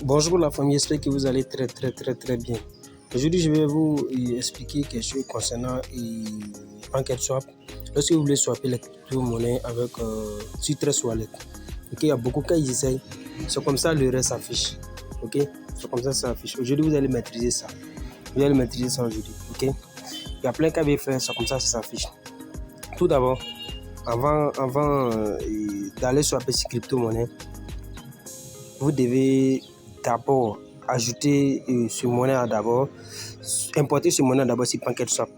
Bonjour la famille, j'espère que vous allez très bien. Aujourd'hui, je vais vous expliquer quelque chose concernant PancakeSwap. Lorsque vous voulez swapper les crypto-monnaies avec Citrus Wallet, ok, il y a beaucoup qui essayent. C'est comme ça le reste s'affiche. Ok, c'est comme ça s'affiche. Aujourd'hui, vous allez maîtriser ça. Vous allez maîtriser ça aujourd'hui. Ok, il y a plein qui avaient fait ça comme ça s'affiche. Tout d'abord, avant d'aller swapper ces crypto-monnaies, vous devez d'abord ajouter ce monnaie d'abord, importer ce monnaie d'abord sur PancakeSwap.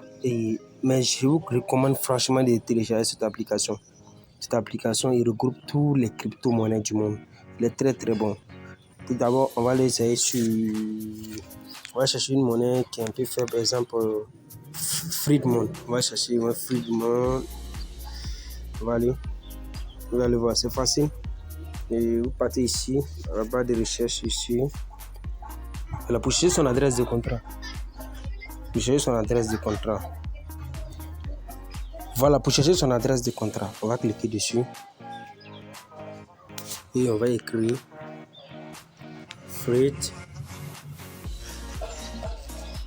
Mais je vous recommande franchement de télécharger cette application. Cette application, il regroupe tous les crypto-monnaies du monde. Il est très bon. Tout d'abord, on va les essayer sur... On va chercher une monnaie qui est un peu faible, par exemple Freedmon. On va chercher un Freedmon. Vous allez voir, c'est facile. Et vous partez ici, à la barre de recherche ici. Voilà, pour chercher son adresse de contrat. Voilà, pour chercher son adresse de contrat, on va cliquer dessus. Et on va écrire Freight.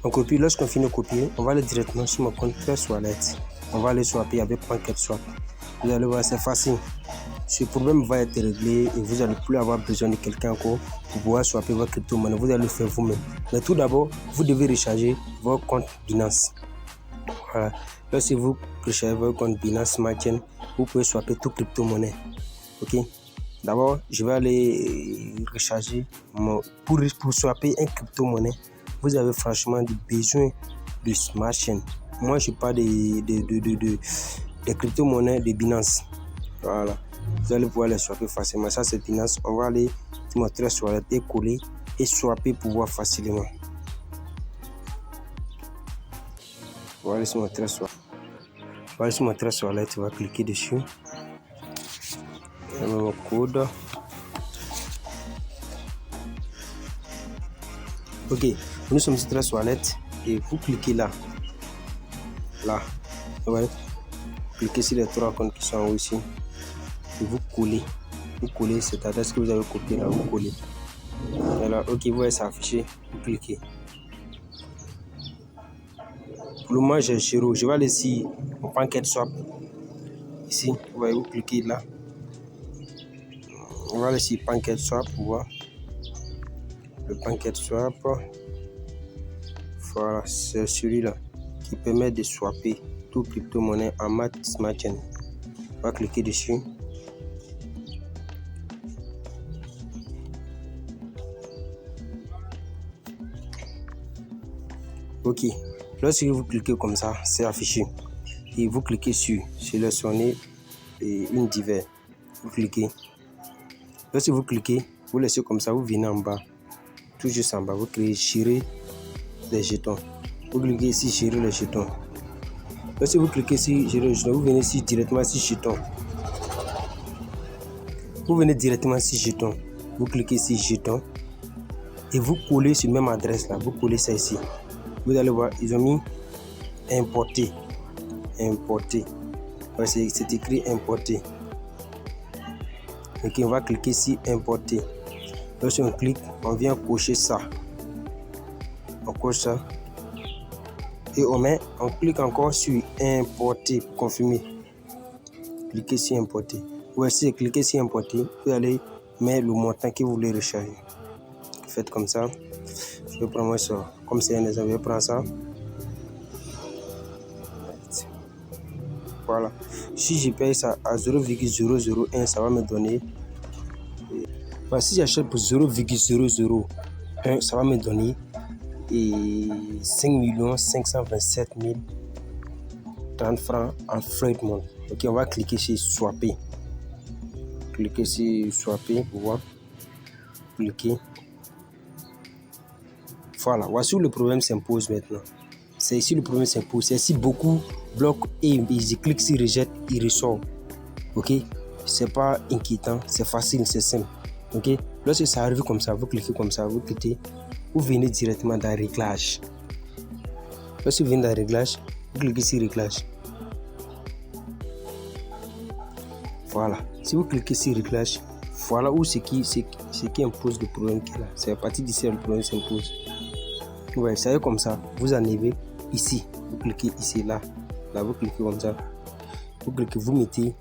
On copie, lorsqu'on finit de copier, on va aller directement sur mon compte Trust Wallet. On va aller swapper avec PancakeSwap. Vous allez voir, c'est facile. Ce problème va être réglé et vous n'allez plus avoir besoin de quelqu'un encore pour pouvoir swapper votre crypto-monnaie. Vous allez le faire vous-même. Mais tout d'abord, vous devez recharger votre compte Binance. Voilà. Lorsque vous rechargez votre compte Binance Smart Chain, vous pouvez swapper toute crypto-monnaie. Ok. D'abord, je vais aller recharger pour swapper un crypto-monnaie. Vous avez franchement besoin de Smart Chain. Moi, je parle de crypto-monnaies de Binance. Voilà. Vous allez pouvoir les swapper facilement. Ça, c'est Binance. On va aller sur mon Trust Wallet et coller et swapper pour voir facilement. On va aller sur mon Trust Wallet. On va aller sur mon Trust Wallet. On va cliquer dessus. Et mon code. Ok. Nous sommes sur Trust Wallet et vous cliquez là. Là. Ouais. Cliquez sur les trois comptes qui sont en haut ici. Et vous collez. Vous collez cette adresse que vous avez copiée là. Vous collez. Alors, ok, vous voyez ça affiché. Vous cliquez. Pour le moment, j'ai 0. Je vais aller ici au PancakeSwap. Ici, vous voyez, vous cliquez là. On va aller ici PancakeSwap pour voir. Le PancakeSwap. Voilà, c'est celui-là qui permet de swapper tout crypto-monnaie en Smart Chain. On va cliquer dessus. Ok, lorsque vous cliquez comme ça, c'est affiché. Et vous cliquez sur sélectionner une divers. Vous cliquez. Lorsque vous cliquez, vous laissez comme ça, vous venez en bas. Tout juste en bas, vous créez gérer les jetons. Vous cliquez ici, gérer les jetons. Lorsque vous cliquez ici, gérer les jetons, vous venez ici directement ici, jetons. Vous venez directement ici, jetons. Vous cliquez ici, jetons. Et vous collez sur la même adresse là. Vous collez ça ici. Vous allez voir, ils ont mis importer. Importer. Ouais, c'est écrit importer. Ok, on va cliquer ici, importer. Lorsqu'on clique, on vient cocher ça. On coche ça. Et on clique encore sur importer pour confirmer. Cliquez sur importer. Ou si cliquez sur importer, vous allez mettre le montant que vous voulez recharger. Faites comme ça. Je vais prendre ça. Comme c'est un exemple, je vais prendre ça. Voilà. Si je paye ça à 0,001, ça va me donner. Enfin, si j'achète pour 0,001, ça va me donner 5 527 030 francs en Freedmon. Ok, on va cliquer sur swapper. Cliquez sur swapper pour voir. Cliquez. Voilà, voici où le problème s'impose maintenant. C'est ici le problème s'impose. C'est ici beaucoup bloquent et ils cliquent sur rejet, ils ressortent. Ok, c'est pas inquiétant, c'est facile, c'est simple. Ok, lorsque ça arrive comme ça, vous cliquez comme ça, vous cliquez, vous venez directement dans réglage. Lorsque vous venez dans réglage, vous cliquez sur réglage. Voilà, si vous cliquez sur réglage, Voilà où ce qui impose le problème qui est là. C'est à partir d'ici le problème s'impose. Ouais, ça est comme ça. Vous enlevez ici. Vous cliquez ici, là. Là, vous cliquez comme ça. Vous cliquez, vous mettez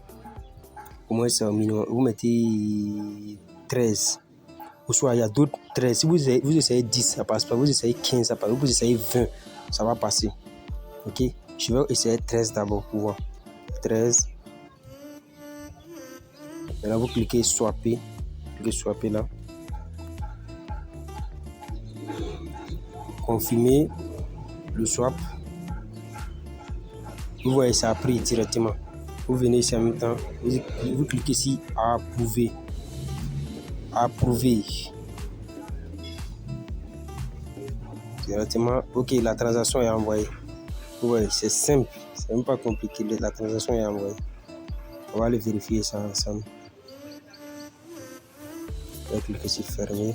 au moins ça au minimum. Vous mettez 13. Ou soit il y a d'autres 13. Si vous essayez 10, ça passe pas. Vous essayez 15, ça passe. Vous essayez 20, ça va passer. Ok. Je vais essayer 13 d'abord pour voir. 13. Maintenant, vous cliquez swapper. Cliquez swapper là. Confirmer le swap. Vous voyez, ça a pris directement. Vous venez ici en même temps. Vous cliquez ici à approuver. Approuver. Directement. Ok, la transaction est envoyée. Vous voyez, c'est simple. C'est même pas compliqué. La transaction est envoyée. On va aller vérifier ça ensemble. On va cliquer sur fermer.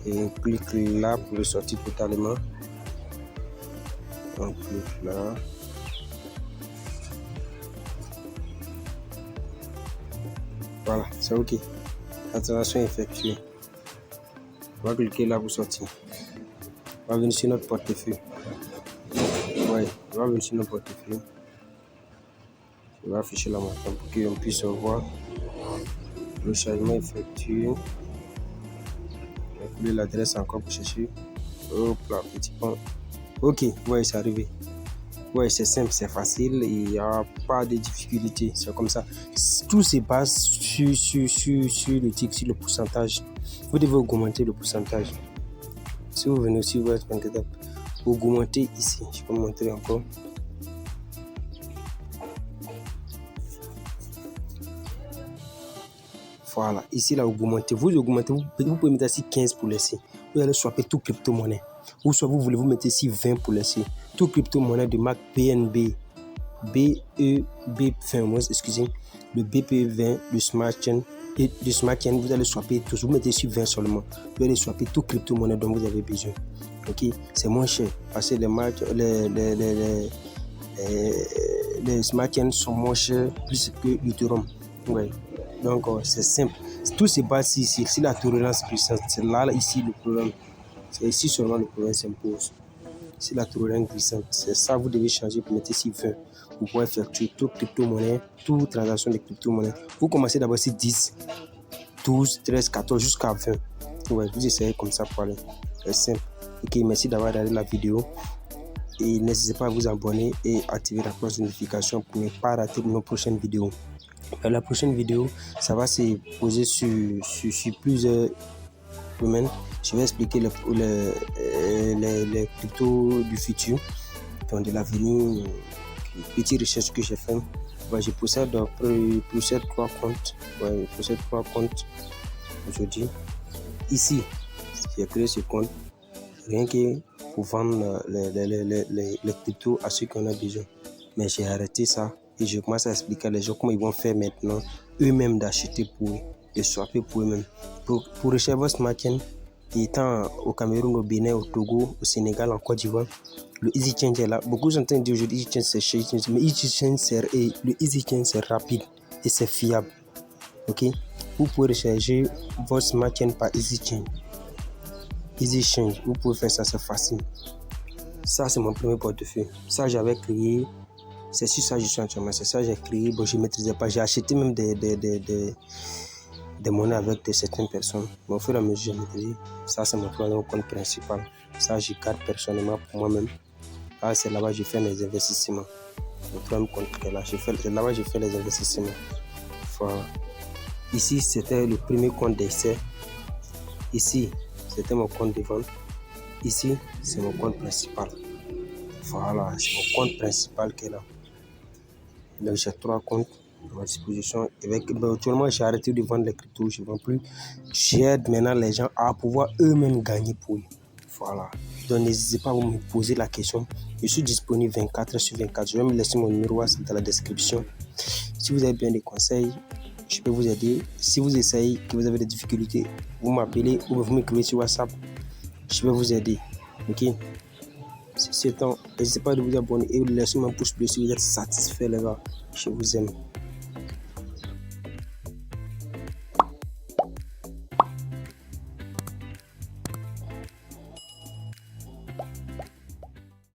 Et clique là pour le sortir totalement. On clique là. Voilà, c'est ok. La transaction est effectuée. On va cliquer là pour sortir. On va venir sur notre portefeuille. Ouais, on va venir sur notre portefeuille. Je vais afficher la montagne pour qu'on puisse voir le changement effectué. Je vais l'adresse encore pour chercher. Hop là, petit point. Ok, ouais, c'est arrivé. Ouais, c'est simple, c'est facile, il n'y a pas de difficulté. C'est comme ça. Tout se base sur le tick, sur le pourcentage. Vous devez augmenter le pourcentage. Si vous venez aussi, vous augmenter ici. Je peux vous montrer encore. Voilà, ici là, augmenter. Vous augmentez, vous pouvez mettre ici 15 pour laisser. Vous allez swapper tout crypto-monnaie. Ou soit vous voulez vous mettre ici 20 pour laisser. Tout crypto-monnaie de marque BNB. Excusez. Le BP20, le Smart Chain. Et le Smart Chain, vous allez swapper tous. Vous mettez ici 20 seulement. Vous allez swapper tout crypto-monnaie dont vous avez besoin. Ok, c'est moins cher. Parce que les Smart Chains sont moins chers plus que l'Ethereum. Ouais. Donc, c'est simple. Tout se base ici. Si la tolérance puissante, c'est là, ici, le problème. C'est ici seulement le problème s'impose. Si la tolérance puissante, c'est ça, vous devez changer pour mettre ici 20. Vous pouvez effectuer toute crypto-monnaie, toute transaction de crypto-monnaie. Vous commencez d'abord ici 10, 12, 13, 14 jusqu'à 20. Ouais, vous essayez comme ça pour aller. C'est simple. Ok, merci d'avoir regardé la vidéo. Et n'hésitez pas à vous abonner et activer la cloche de notification pour ne pas rater nos prochaines vidéos. La prochaine vidéo, ça va se poser sur plusieurs domaines. Je vais expliquer les cryptos du futur, donc de l'avenir, petite recherche que j'ai fait. Ouais, je possède 3 comptes. Ouais, je possède 3 comptes aujourd'hui. Ici, j'ai créé ce compte rien que pour vendre les cryptos à ceux qui en ont besoin. Mais j'ai arrêté ça. Et je commence à expliquer à les gens comment ils vont faire maintenant eux-mêmes d'acheter pour eux, de swapper pour eux-mêmes. Pour rechercher votre Smart Chain, étant au Cameroun, au Bénin, au Togo, au Sénégal, en Côte d'Ivoire, le Easy Chain est là. Beaucoup sont en train de dire aujourd'hui Easy Chain c'est cher, mais le Easy Chain c'est rapide et c'est fiable. Ok, vous pouvez recharger votre Smart Chain par Easy Chain. Easy Chain, vous pouvez faire ça, c'est facile. Ça c'est mon premier portefeuille. Ça j'avais créé. C'est sur ça que je suis entièrement. C'est ça que j'ai créé. Bon, je ne maîtrisais pas. J'ai acheté même des monnaies avec certaines personnes. Mais au fur et à mesure, j'ai maîtrisé. Ça, c'est mon troisième compte principal. Ça, je garde personnellement pour moi-même. Là, c'est là-bas que je fais mes investissements. Le troisième compte est là. C'est là-bas que je fais les investissements. Voilà. Ici, c'était le premier compte d'essai. Ici, c'était mon compte de vente. Ici, c'est mon compte principal. Voilà, c'est mon compte principal qui est là. Donc j'ai 3 comptes à ma disposition. Actuellement, j'ai arrêté de vendre les cryptos, je ne vends plus. J'aide maintenant les gens à pouvoir eux-mêmes gagner pour eux. Voilà. Donc n'hésitez pas à me poser la question. Je suis disponible 24/24. Je vais me laisser mon numéro dans la description. Si vous avez besoin de conseils, je peux vous aider. Si vous essayez, que vous avez des difficultés, vous m'appelez ou vous m'écrivez sur WhatsApp. Je vais vous aider. Ok? C'est temps. N'hésitez pas à vous abonner et laissez un pouce bleu si vous êtes satisfait, les gars. Je vous aime.